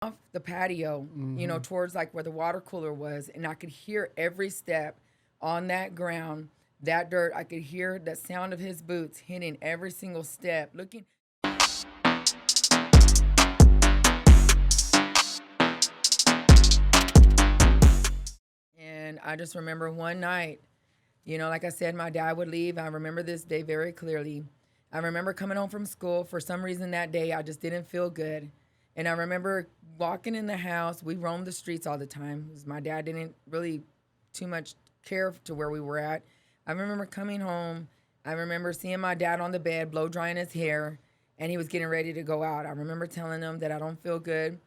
off the patio, towards like where the water cooler was, and I could hear every step on that ground, that dirt. I could hear the sound of his boots hitting every single step. Looking, and I just remember one night, like I said, my dad would leave. I remember this day very clearly. I remember coming home from school. For some reason that day, I just didn't feel good. And I remember walking in the house. We roamed the streets all the time because my dad didn't really too much care to where we were at. I remember coming home. I remember seeing my dad on the bed, blow drying his hair, and he was getting ready to go out. I remember telling him that I don't feel good.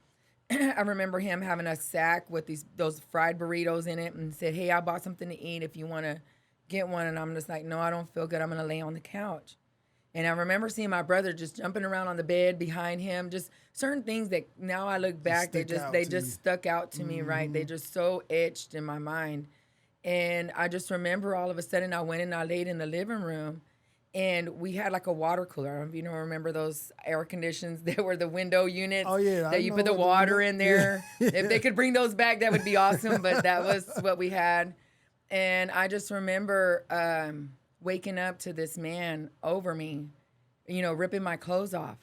I remember him having a sack with those fried burritos in it and said, "Hey, I bought something to eat if you want to get one." And I'm just like, "No, I don't feel good. I'm going to lay on the couch." And I remember seeing my brother just jumping around on the bed behind him, just certain things that now I look back, they just stuck out to me, right? They just so etched in my mind. And I just remember all of a sudden I went and I laid in the living room, and we had like a water cooler. I don't know if you know, remember those air conditions that were the window units Oh yeah, I that you know put the what the window. water in Yeah, there. If yeah. they could bring those back, that would be awesome. But that was what we had. And I just remember waking up to this man over me, ripping my clothes off.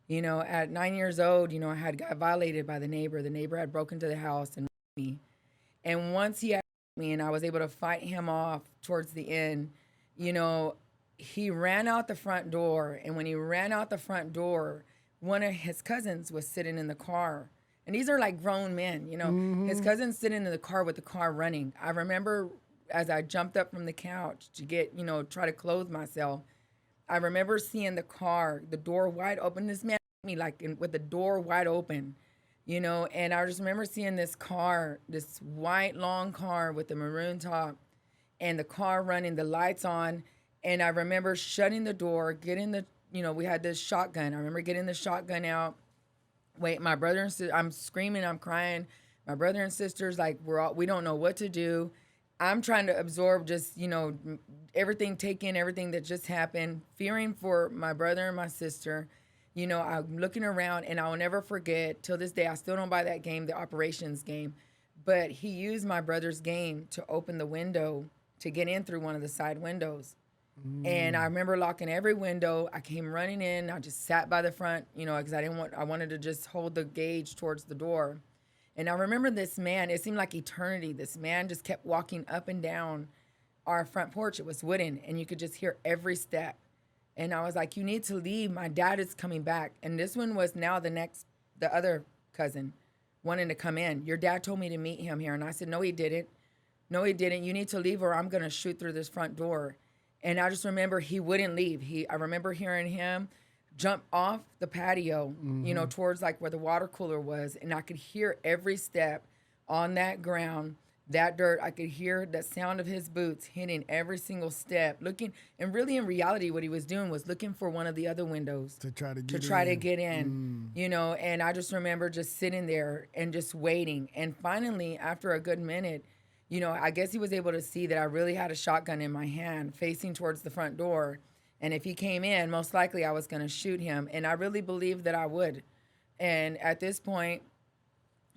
At 9 years old, I had got violated by the neighbor. The neighbor had broken into the house and me. And once he had me and I was able to fight him off towards the end, you know, he ran out the front door. And when he ran out the front door, one of his cousins was sitting in the car. And these are like grown men, His cousin's sitting in the car with the car running. I remember as I jumped up from the couch to get, try to clothe myself, I remember seeing the car, the door wide open. This man me like with the door wide open, and I just remember seeing this car, this white long car with the maroon top, and the car running, the lights on, and I remember shutting the door, getting we had this shotgun. I remember getting the shotgun out. Wait, my brother and sister, I'm screaming, I'm crying. My brother and sisters, like we don't know what to do. I'm trying to absorb just, everything, take in everything that just happened, fearing for my brother and my sister. I'm looking around, and I'll never forget till this day. I still don't buy that game, the operations game, but he used my brother's game to open the window to get in through one of the side windows. And I remember locking every window. I came running in. I just sat by the front, because I wanted to just hold the gauge towards the door. And I remember this man, it seemed like eternity. This man just kept walking up and down our front porch. It was wooden, and you could just hear every step. And I was like, "You need to leave. My dad is coming back." And this one was now the other cousin wanting to come in. "Your dad told me to meet him here." And I said, "No, he didn't. No, he didn't. You need to leave or I'm going to shoot through this front door." And I just remember he wouldn't leave. I remember hearing him jump off the patio, towards like where the water cooler was. And I could hear every step on that ground, that dirt. I could hear the sound of his boots hitting every single step, looking. And really, in reality, what he was doing was looking for one of the other windows To try to to get try to in. get in, and I just remember just sitting there and just waiting. And finally, after a good minute, I guess he was able to see that I really had a shotgun in my hand facing towards the front door. And if he came in, most likely I was going to shoot him. And I really believed that I would. And at this point,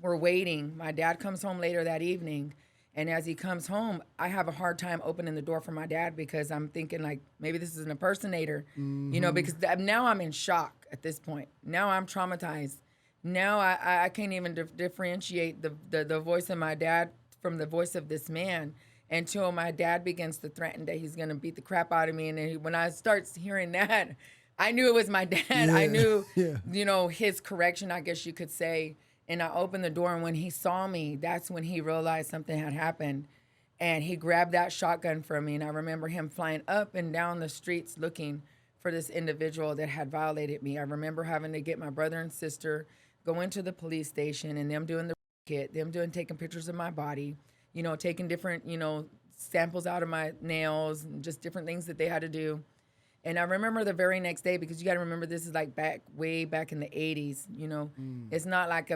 we're waiting. My dad comes home later that evening. And as he comes home, I have a hard time opening the door for my dad because I'm thinking, like, maybe this is an impersonator, because now I'm in shock at this point. Now I'm traumatized. Now I can't even differentiate the voice of my dad from the voice of this man until my dad begins to threaten that he's going to beat the crap out of me. And then when I start hearing that, I knew it was my dad. I Yeah, knew, yeah. his correction, I guess you could say. And I opened the door, and when he saw me, that's when he realized something had happened. And he grabbed that shotgun from me. And I remember him flying up and down the streets looking for this individual that had violated me. I remember having to get my brother and sister, go into the police station, and them doing the kit, them doing taking pictures of my body, taking different, samples out of my nails and just different things that they had to do. And I remember the very next day, because you got to remember this is like way back in the 80s, It's not like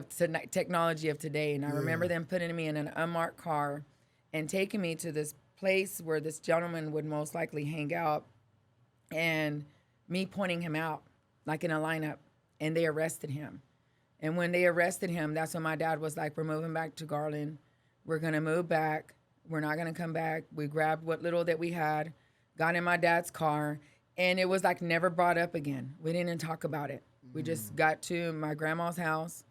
technology of today. And I remember Yeah. them putting me in an unmarked car and taking me to this place where this gentleman would most likely hang out, and me pointing him out like in a lineup, and they arrested him. And when they arrested him, that's when my dad was like, we're moving back to Garland. We're going to move back. We're not going to come back. We grabbed what little that we had, got in my dad's car, and it was like never brought up again. We didn't talk about it. We just got to my grandma's house.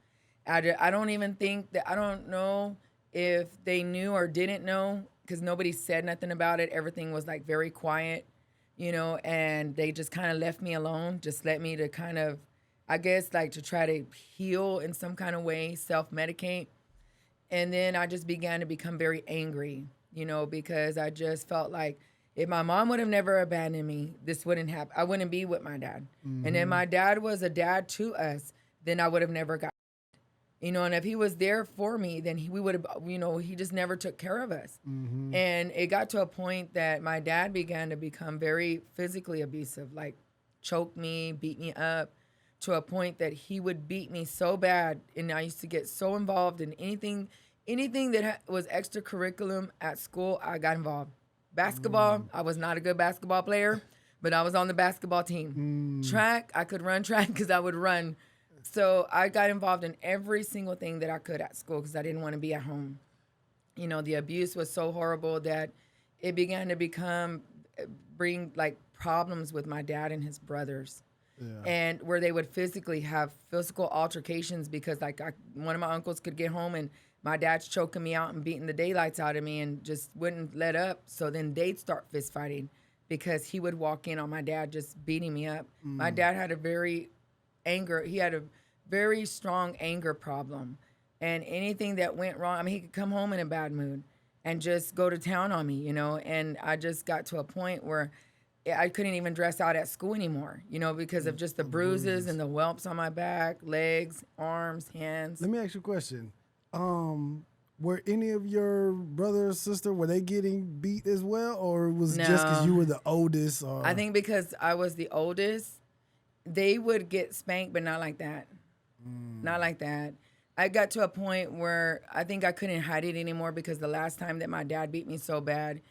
I don't even think that, I don't know if they knew or didn't know, because nobody said nothing about it. Everything was like very quiet, and they just kind of left me alone, just let me to kind of, I guess, like to try to heal in some kind of way, self-medicate. And then I just began to become very angry, because I just felt like if my mom would have never abandoned me, this wouldn't happen. I wouldn't be with my dad. And if my dad was a dad to us, then I would have never got, and if he was there for me, then we would have, he just never took care of us. And it got to a point that my dad began to become very physically abusive, like choke me, beat me up, to a point that he would beat me so bad. And I used to get so involved in anything that was extracurriculum at school, I got involved. Basketball, I was not a good basketball player, but I was on the basketball team. Track, I could run track because I would run. So I got involved in every single thing that I could at school because I didn't want to be at home. The abuse was so horrible that it began to bring like problems with my dad and his brothers. Yeah. And where they would physically have physical altercations because like one of my uncles could get home and my dad's choking me out and beating the daylights out of me and just wouldn't let up. So then they'd start fist fighting because he would walk in on my dad just beating me up. My dad had a very strong anger problem. And anything that went wrong, he could come home in a bad mood and just go to town on me, And I just got to a point where I couldn't even dress out at school anymore, because of just the bruises and the whelps on my back, legs, arms, hands. Let me ask you a question. Were any of your brother or sister, were they getting beat as well? Or was it just because you were the oldest? Or? I think because I was the oldest, they would get spanked, but not like that. Not like that. I got to a point where I think I couldn't hide it anymore because the last time that my dad beat me so bad,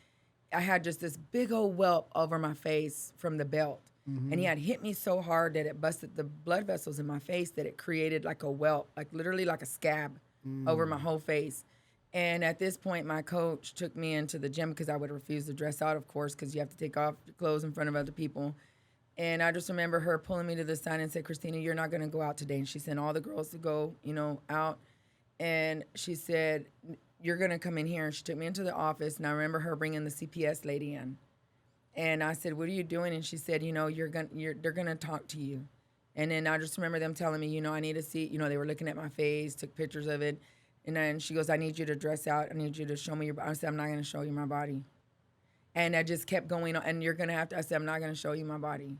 I had just this big old whelp over my face from the belt. And he had hit me so hard that it busted the blood vessels in my face that it created like a whelp, like literally like a scab over my whole face. And at this point, my coach took me into the gym because I would refuse to dress out, of course, because you have to take off your clothes in front of other people. And I just remember her pulling me to the side and said, Christina, you're not going to go out today. And she sent all the girls to go, out. And she said, you're going to come in here. And she took me into the office. And I remember her bringing the CPS lady in. And I said, what are you doing? And she said, they're going to talk to you. And then I just remember them telling me, I need to see, they were looking at my face, took pictures of it. And then she goes, I need you to dress out. I need you to show me your body. I said, I'm not going to show you my body. And I just kept going on. And you're going to have to, I said, I'm not going to show you my body.